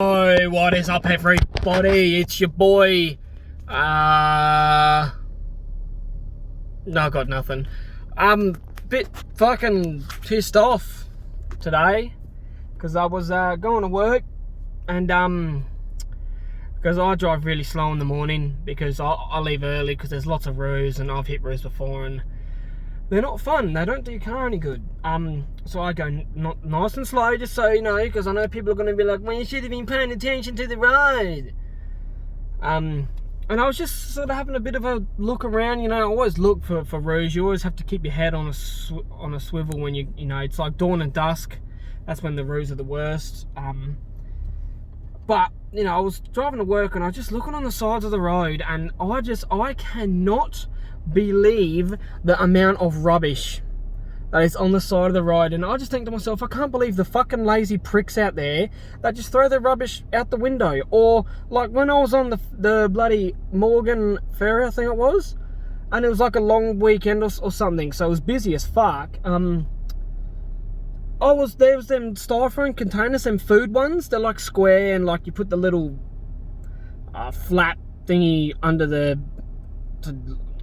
Oh, what is up, everybody? It's your boy. No, I got nothing. Bit fucking pissed off today because I was going to work, and because I drive really slow in the morning because I leave early because there's lots of roos, and I've hit roos before and they're not fun. They don't do your car any good. So I go not nice and slow, just so you know, because I know people are going to be like, well, you should have been paying attention to the road. And I was just sort of having a bit of a look around. You know, I always look for roos. You always have to keep your head on a swivel when you know, it's like dawn and dusk. That's when the roos are the worst. But, you know, I was driving to work and I was just looking on the sides of the road, and I cannot believe the amount of rubbish that is on the side of the road. And I just think to myself, I can't believe the fucking lazy pricks out there that just throw their rubbish out the window. Or like when I was on the bloody Morgan ferry, I think it was, and it was like a long weekend or something, so it was busy as fuck. There was them styrofoam containers, them food ones. They're like square, and like you put the little flat thingy under the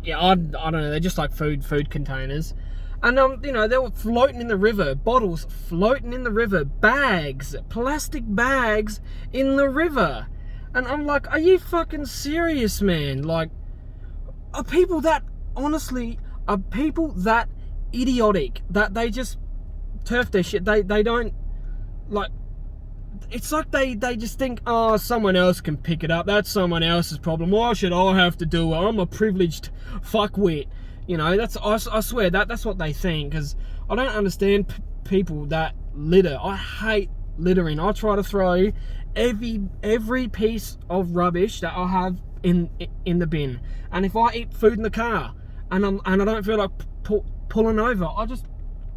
yeah, I don't know, they're just like food containers. And you know, they were floating in the river, bottles floating in the river, bags, plastic bags in the river. And I'm like, are you fucking serious, man? Like, are people that idiotic that they just turf their shit? They don't, like, it's like they just think, oh, someone else can pick it up. That's someone else's problem. Why should I have to do it? I'm a privileged fuckwit. You know, I swear that's what they think. Because I don't understand people that litter. I hate littering. I try to throw every piece of rubbish that I have in the bin. And if I eat food in the car and I don't feel like pulling over, I just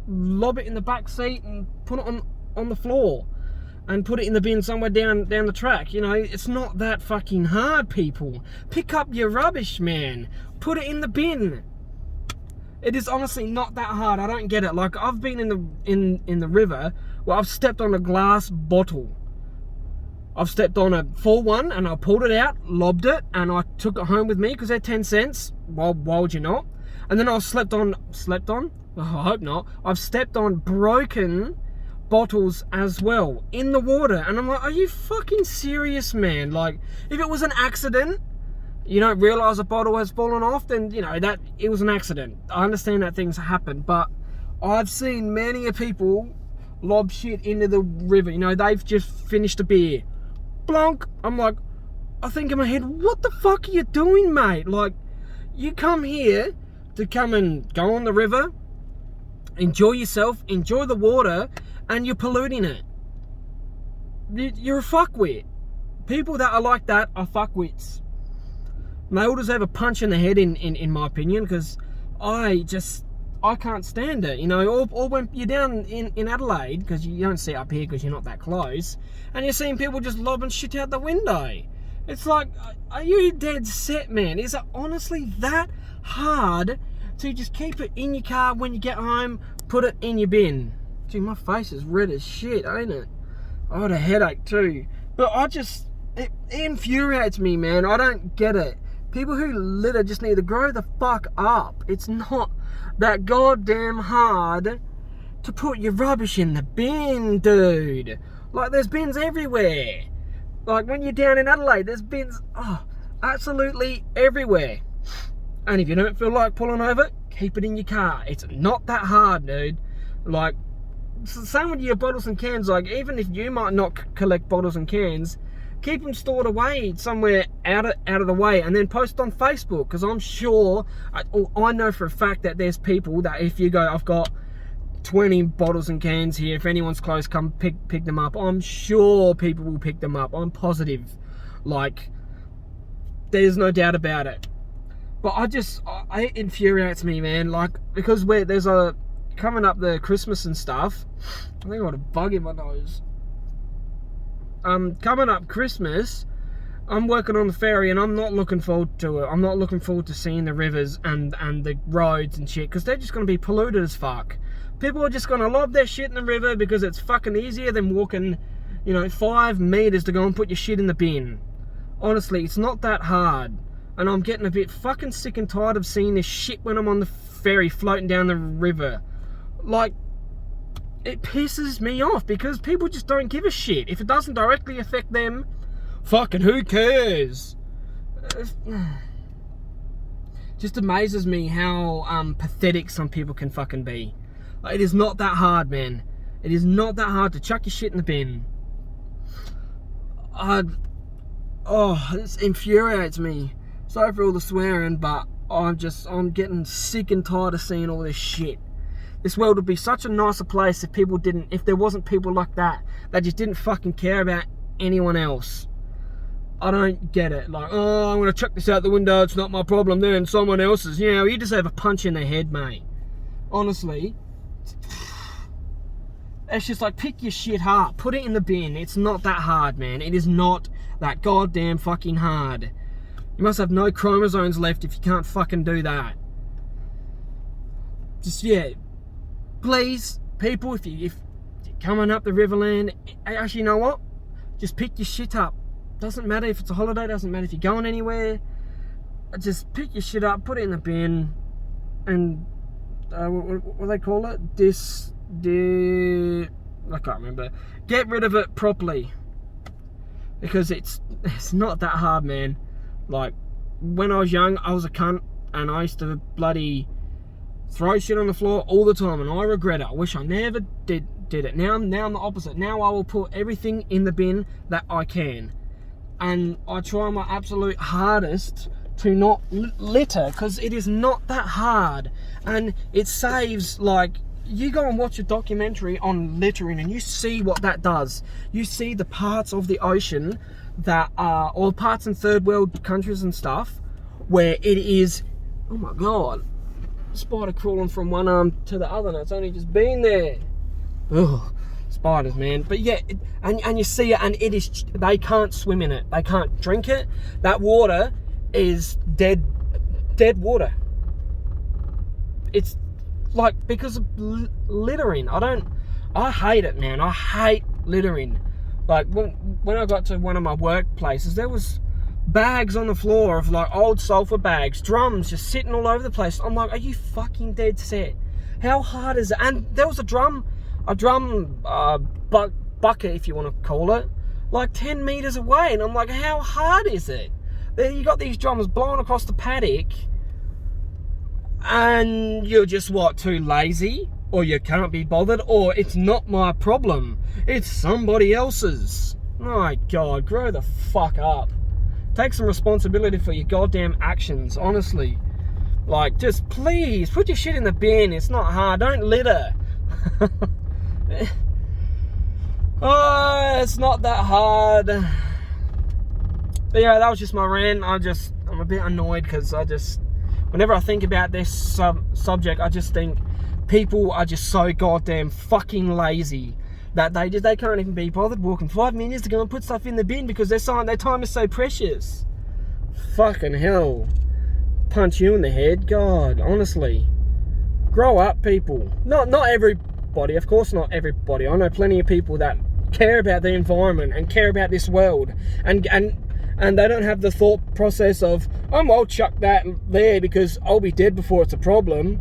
lob it in the back seat and put it on the floor. And put it in the bin somewhere down the track. You know, it's not that fucking hard, people. Pick up your rubbish, man. Put it in the bin. It is honestly not that hard. I don't get it. Like, I've been in the river where I've stepped on a glass bottle. I've stepped on a full one and I pulled it out, lobbed it, and I took it home with me because they're 10 cents. Why would you not? And then I've slept on? Oh, I hope not. I've stepped on broken bottles as well in the water, and I'm like, are you fucking serious, man? Like, if it was an accident, you don't realize a bottle has fallen off, then you know that it was an accident. I understand that things happen, but I've seen many of people lob shit into the river. You know, they've just finished a beer, blonk. I'm like, I think in my head, what the fuck are you doing, mate? Like, you come here to come and go on the river, enjoy yourself, enjoy the water, and you're polluting it. You're a fuckwit. People that are like that are fuckwits. And they all deserve a punch in the head, in my opinion, because I can't stand it. You know, or when you're down in Adelaide, because you don't see it up here because you're not that close, and you're seeing people just lobbing shit out the window. It's like, are you dead set, man? Is it honestly that hard to just keep it in your car when you get home, put it in your bin? Gee, my face is red as shit, ain't it? I had a headache too. But it infuriates me, man. I don't get it. People who litter just need to grow the fuck up. It's not that goddamn hard to put your rubbish in the bin, dude. Like, there's bins everywhere. Like, when you're down in Adelaide, there's bins, absolutely everywhere. And if you don't feel like pulling over, keep it in your car. It's not that hard, dude. Like, same with your bottles and cans. Like, even if you might not collect bottles and cans, keep them stored away somewhere out of the way, and then post on Facebook. Because I'm sure, I know for a fact that there's people that if you go, I've got 20 bottles and cans here, if anyone's close, come pick them up. I'm sure people will pick them up. I'm positive. Like, there's no doubt about it. But it infuriates me, man. Like, because there's coming up the Christmas and stuff. I think I got a bug in my nose. Coming up Christmas, I'm working on the ferry and I'm not looking forward to it. I'm not looking forward to seeing the rivers and the roads and shit, because they're just going to be polluted as fuck. People are just going to lob their shit in the river because it's fucking easier than walking you know, 5 meters to go and put your shit in the bin. Honestly, it's not that hard. And I'm getting a bit fucking sick and tired of seeing this shit when I'm on the ferry floating down the river. Like, it pisses me off because people just don't give a shit. If it doesn't directly affect them, fucking who cares? Just amazes me how pathetic some people can fucking be. Like, it is not that hard, man. It is not that hard to chuck your shit in the bin. This infuriates me. Sorry for all the swearing, but I'm getting sick and tired of seeing all this shit. This world would be such a nicer place if there wasn't people like that just didn't fucking care about anyone else. I don't get it. Like, oh, I'm gonna chuck this out the window, it's not my problem then, someone else's. You know, you deserve a punch in the head, mate. Honestly. It's just like, pick your shit up, put it in the bin. It's not that hard, man. It is not that goddamn fucking hard. You must have no chromosomes left if you can't fucking do that. Just, yeah. Please, people, if you're coming up the Riverland, actually, you know what? Just pick your shit up. Doesn't matter if it's a holiday, doesn't matter if you're going anywhere. Just pick your shit up, put it in the bin, and what do they call it? I can't remember. Get rid of it properly, because it's not that hard, man. Like, when I was young, I was a cunt, and I used to bloody throw shit on the floor all the time, and I regret it. I wish I never did it. Now I'm the opposite. Now I will put everything in the bin that I can, and I try my absolute hardest to not litter, because it is not that hard, and it saves, like, you go and watch a documentary on littering and you see what that does. You see the parts of the ocean that are, or parts in third world countries and stuff, where it is, oh my god, spider crawling from one arm to the other and it's only just been there. Ugh, spiders, man. But yeah, and you see it, and it is, they can't swim in it, they can't drink it. That water is dead water. It's like, because of littering. I hate it, man. I hate littering. Like, when I got to one of my workplaces, there was bags on the floor of, like, old sulfur bags, drums just sitting all over the place. I'm like, are you fucking dead set? How hard is it? And there was a drum bucket, if you want to call it, like 10 meters away, and I'm like, how hard is it? Then you got these drums blowing across the paddock, and you're just, what, too lazy? Or you can't be bothered? Or it's not my problem, it's somebody else's? My god, grow the fuck up. Take some responsibility for your goddamn actions, honestly. Like, just please, put your shit in the bin. It's not hard, don't litter. Oh, it's not that hard. But yeah, that was just my rant. I'm a bit annoyed because whenever I think about this subject, I just think people are just so goddamn fucking lazy that they can't even be bothered walking 5 minutes to go and put stuff in the bin because their time is so precious. Fucking hell. Punch you in the head. God, honestly. Grow up, people. Not everybody, of course not everybody. I know plenty of people that care about the environment and care about this world, and they don't have the thought process of, I'll chuck that there because I'll be dead before it's a problem.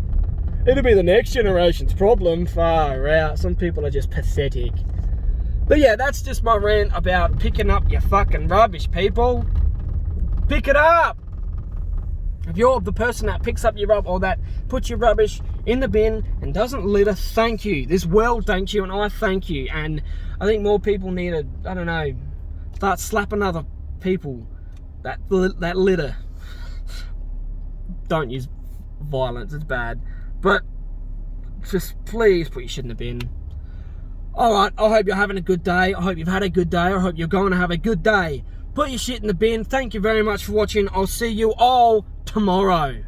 It'll be the next generation's problem. Far out. Some people are just pathetic. But yeah, that's just my rant about picking up your fucking rubbish, people. Pick it up. If you're the person that picks up your rubbish, or that puts your rubbish in the bin and doesn't litter, thank you. This world thanks you, and I thank you. And I think more people need to, I don't know, start slapping other people that litter. Don't use violence, it's bad. But just please put your shit in the bin. Alright, I hope you're having a good day. I hope you've had a good day. I hope you're going to have a good day. Put your shit in the bin. Thank you very much for watching. I'll see you all tomorrow.